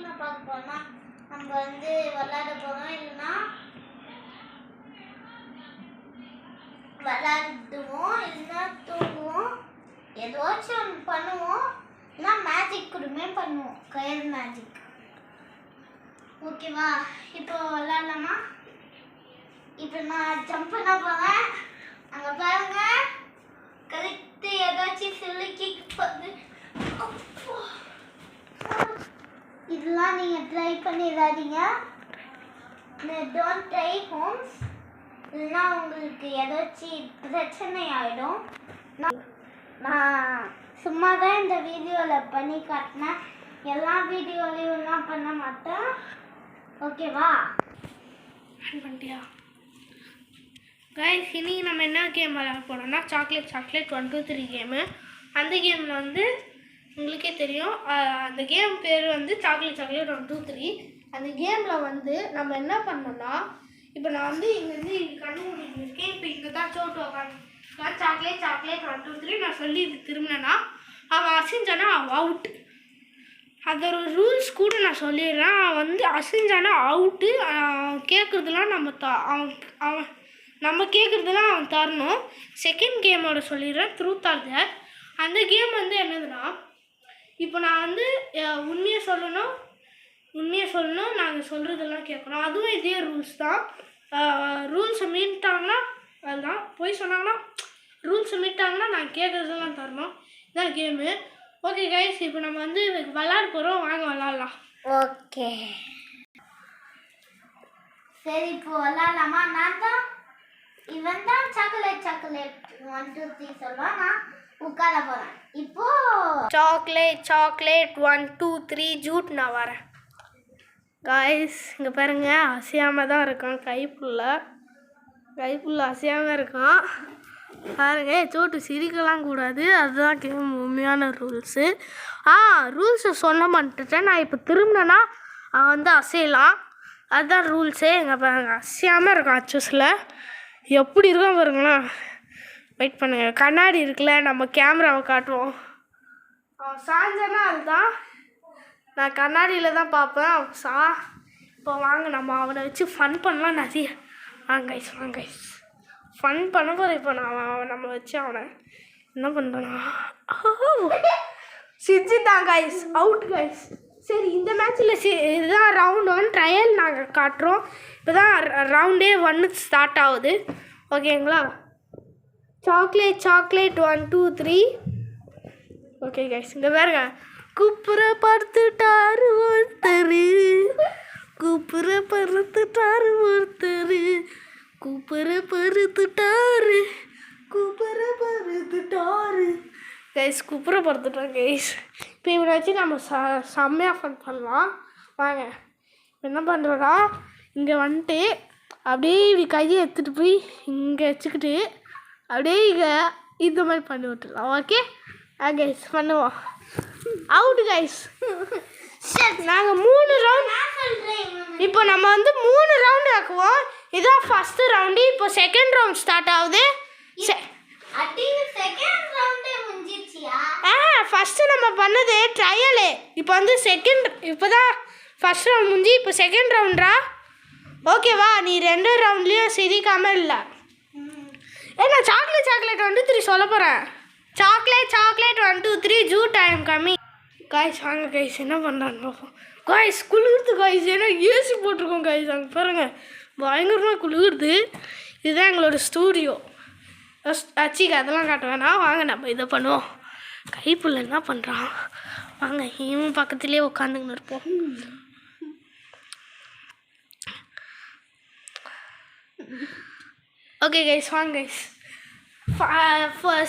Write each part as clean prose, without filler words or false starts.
என்ன பார்க்க போறோம்னா நம்ம வந்து விளையாட போறோம், இல்லைன்னா விளையாடுவோம், இல்லைன்னா தூங்குவோம், ஏதாச்சும் ஒன்று பண்ணுவோம், இல்லைன்னா மேஜிக் கூடமே பண்ணுவோம், கயிறு மேஜிக். ஓகேவா? இப்போ விளையாடலாமா? இப்போ நான் ஜம்ப் பண்ண போறேன். அங்கே பாருங்க, கரெக்டு ஏதாச்சும் சிலுக்கி போகுது. இதெல்லாம் நீங்கள் ட்ரை பண்ணிடாதீங்க. டோன்ட் ட்ரை ஹோம்ஸ், இல்லைன்னா உங்களுக்கு ஏதாச்சும் பிரச்சனை ஆகிடும். நான் சும்மா தான் இந்த வீடியோவில் பண்ணி காட்டினேன், எல்லா வீடியோலையும் எல்லாம் பண்ண மாட்டேன். ஓகேவா? பண்ணிட்டியா கைஸ்? இனி நம்ம என்ன கேம் விளையாட போகிறோம்னா சாக்லேட் 1 2 3 கேமு. அந்த கேமில் வந்து உங்களுக்கே தெரியும், அந்த கேம் பேர் வந்து சாக்லேட் 1 2 3. அந்த கேமில் வந்து நம்ம என்ன பண்ணோம்னா, இப்போ நான் வந்து இங்கேருந்து கண்ணு மூடிட்டு இருக்கேன். இப்போ இங்கே தான் சோட்டு உட்காந்து சாக்லேட் 1 2 3 நான் சொல்லி திரும்பினேன்னா அவன் அசிஞ்சானா அவன் அவுட்டு. அதோட ரூல்ஸ் கூட நான் சொல்லிடுறேன். அவன் வந்து அசிஞ்சானா அவுட்டு. கேட்குறதுலாம் அவன் நம்ம கேட்குறதுலாம் அவன் தரணும். செகண்ட் கேமோட சொல்லிடுறேன், ட்ரூத் ஆர் டேர். அந்த கேம் வந்து என்னதுன்னா, இப்போ நான் வந்து உண்மையை சொல்லணும், நாங்கள் சொல்கிறதெல்லாம் கேட்கணும். அதுவும் இதே ரூல்ஸ் தான். ரூல்ஸை மீட்டாங்கன்னா அதுதான், போய் சொன்னாங்கன்னா ரூல்ஸை மீட்டாங்கன்னா நான் கேட்குறதெல்லாம் தரணும். இதுதான் கேமு. ஓகே கைஸ், இப்போ நம்ம வந்து விளையாட போகிறோம், வாங்க விளாட்லாம். ஓகே சரி, இப்போ விளாட்லாமா? நான் தான் இவன் தான் சாக்லேட் 1 2 3 சொல்லுவான், நான் உட்கார போகிறேன். இப்போ சாக்லேட் 1 2 3 ஜூட் நான் வரேன். கைஸ் இங்கே பாருங்க, அசையாமல் தான் இருக்கான். கைப்புள்ள அசையாமல் இருக்கான் பாருங்க. சோட்டு சிரிக்கலாம் கூடாது, அதுதான் கேம் உண்மையான ரூல்ஸு. ரூல்ஸை சொல்ல மாட்டேன். நான் இப்போ திரும்பினேன்னா அவன் வந்து அசையலாம், அதுதான் ரூல்ஸே. இங்கே பாருங்க, அசையாமல் இருக்கான். அச்சூஸில் எப்படி இருக்கான் பாருங்களேன். வெயிட் பண்ணுங்க, கண்ணாடி இருக்குல்ல, நம்ம கேமராவை காட்டுவோம். அவன் சாஞ்சானா அதுதான், நான் கண்ணாடியில் தான் பார்ப்பேன். இப்போ வாங்க நம்ம அவனை வச்சு ஃபன் பண்ணலாம் நிறைய. வாங்க கைஸ் ஃபன் பண்ண போகிறேன். இப்போ நம்ம வச்சு அவனை என்ன பண்ணுறோன்னா சிரிச்சுட்டான் கைஸ், அவுட் கைஸ். சரி, இந்த மேட்ச்சில் இதுதான் ரவுண்ட் 1 ட்ரையல் நாங்கள் காட்டுறோம். இப்போ தான் ரவுண்டே 1 ஸ்டார்ட் ஆகுது. ஓகேங்களா? சாக்லேட் 1 2 3. ஓகே கைஸ், இங்கே பாருங்க, குப்புற படுத்துட்டாரு ஒருத்தர், கைஸ் குப்புறப்படுத்துட்டோம் கைஸ். இப்போ இவனை வச்சு நம்ம செம்மையாக ஃபன் பண்ணலாம். வாங்க என்ன பண்ணுறோன்னா, இங்கே வந்துட்டு அப்படியே இப்படி கையை எடுத்துகிட்டு போய் இங்கே வச்சுக்கிட்டு அப்படியே இங்கே இந்த மாதிரி பண்ணி விட்டுடலாம். ஓகே கைஸ், பண்ணுவோம். Out guys. நாங்கள் 3 ரவுண்ட், இப்போ நம்ம வந்து 3 ரவுண்டு ஆக்குவோம். இதுதான் ஃபஸ்ட்டு ரவுண்டு. இப்போ செகண்ட் ரவுண்ட் ஸ்டார்ட் ஆகுது. ஃபஸ்ட்டு நம்ம பண்ணது ட்ரையலு. இப்போ வந்து இப்போ தான் ஃபஸ்ட் ரவுண்ட் முடிஞ்சு, இப்போ செகண்ட் ரவுண்டா. ஓகேவா? நீ 2 ரவுண்ட்லேயும் சிரிக்காமல் இல்லை. நான் சாக்லேட் 1 2 3 சொல்ல போகிறேன். சாக்லேட் 1 2 3 ஜூட் ஐ எம் கம்மிங். காய்ஸ் வாங்க கைஸ், என்ன பண்ணுறான்னு பார்ப்போம். காய்ஸ் குளிர்து காய்ஸ், ஏன்னா ஏசி போட்டிருக்கோம் காய்ஸ். அங்கே பாருங்கள், பயங்கரமாக குளிர்து. இதுதான் எங்களோட ஸ்டூடியோ. அதெல்லாம் காட்ட வேணாம், வாங்க நம்ம இதை பண்ணுவோம். கைப்புள்ள என்ன பண்ணுறான், வாங்க இவன் பக்கத்துலேயே உட்காந்துக்கின்னு இருப்போம். ஓகே கைஸ், வாங்க கைஸ்.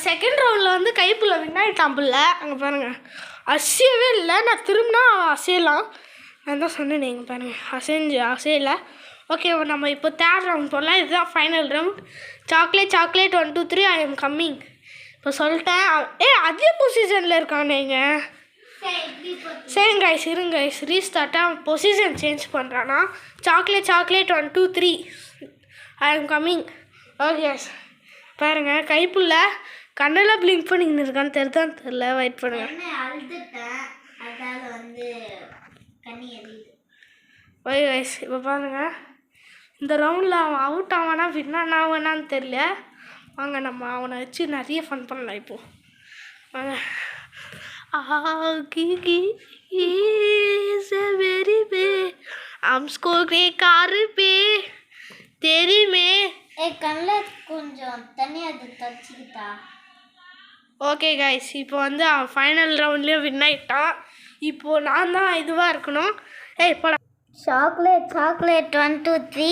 செகண்ட் ரவுண்டில் வந்து கைப்புள்ள வின்னாயிட்டான் புள்ள. அங்கே பாருங்கள், அசையவே இல்லை. நான் திரும்பினா அசையலாம், நான் தான் சொன்னேன். நீங்கள் பாருங்கள், அசையலை. ஓகே, நம்ம இப்போ தேர்ட் ரவுண்ட் போடலாம். இதுதான் final round. Chocolate 1 2 3 I am coming. இப்போ சொல்லிட்டேன். அதே பொசிஷனில் இருக்கான் நீங்கள். சரிங்க கைஸ், இருங்க கைஸ், ரீஸ்டார்ட்டாக பொசிஷன் சேஞ்ச் பண்ணுறான்னா. Chocolate 1 2 3 I am coming. Okay பாருங்க, கைப்புள்ள கண்ணெல்லாம் பிளிங்க் பண்ணிக்கின்னு இருக்கான்னு தெரில. வெயிட் பண்ணுங்க. தண்ணி எரியுது. ஓய் வயசு இப்போ பாருங்க, இந்த ரவுண்டில் அவன் அவுட் ஆவானா வின்னான் ஆவானான்னு தெரியல. வாங்க நம்ம அவனை வச்சு நிறைய ஃபன் பண்ணலாம் இப்போது. வாங்க. கிகி இஸ் எ வெரி பே हमको के कार पे तेरी में. கண்ணில் கொஞ்சம் தண்ணி அது தச்சுக்கிட்டா. ஓகே கைஸ், இப்போ வந்து அவன் ஃபைனல் ரவுண்ட்லேயே வின் ஆகிட்டான். இப்போது நான் தான் இதுவாக இருக்கணும். போடா. சாக்லேட் 1 2 3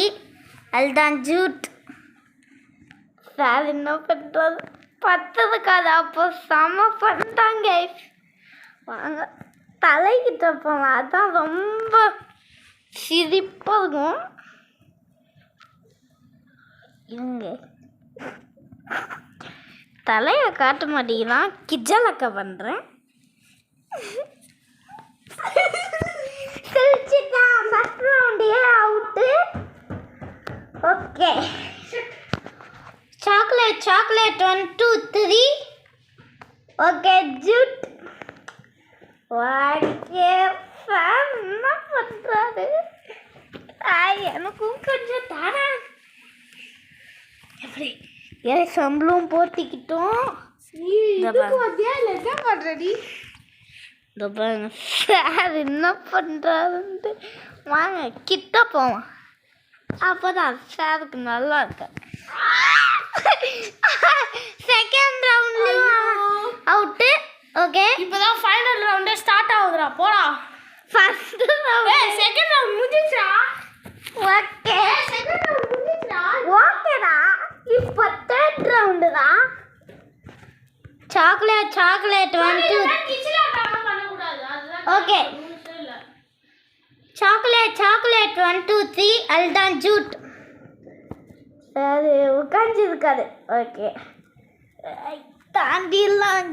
அதுதான் ஜூட். சார் என்ன பண்ணுறது, பத்ததுக்காது அப்போ செம பண்ணிட்டாங்க. வாங்க தலைக்கிட்ட போவேன், அதான் ரொம்ப சிரிப்பாக இருக்கும். இங்க தலையை காட்ட மாட்டேங்கிறான், கிஜலக்க பண்ணுறேன். சிரிச்சிட்டான், ஃபர்ஸ்ட் ரவுண்டே அவுட்டு. ஓகே, சாக்லேட் 1 2 3 ஓகே ஜூட். ஓகே சார் என்ன பண்ணுறாரு, எனக்கும் கொஞ்சம் தானே. எப்படி சம்பளம் போத்திக்கிட்டோம். என்ன பண்ணுறடி சார் என்ன பண்ணுறாருன்ட்டு வாங்க கிட்ட போவோம், அப்போதான் சாருக்கு நல்லா இருக்கு. செகண்ட் ரவுண்ட்லையும் அவுட்டு. ஓகே, இப்போதான் ஃபைனல் ரவுண்டே ஸ்டார்ட் ஆகுதுடா, போடா. ஃபர்ஸ்ட் ரவுண்ட் செகண்ட் ரவுண்ட் முடிஞ்சிச்சா? ஓகே செகண்ட் ரவுண்ட் முடிஞ்சிச்சா? ஓகேடா, இப்போ தேர்ட் ரவுண்டு தான். சாக்லேட் 1 2 ஓகே, சாக்லேட் 1 2 3 அதுதான் ஜூட். அது உட்காந்துருக்காது. ஓகே தாண்டிடலாம்.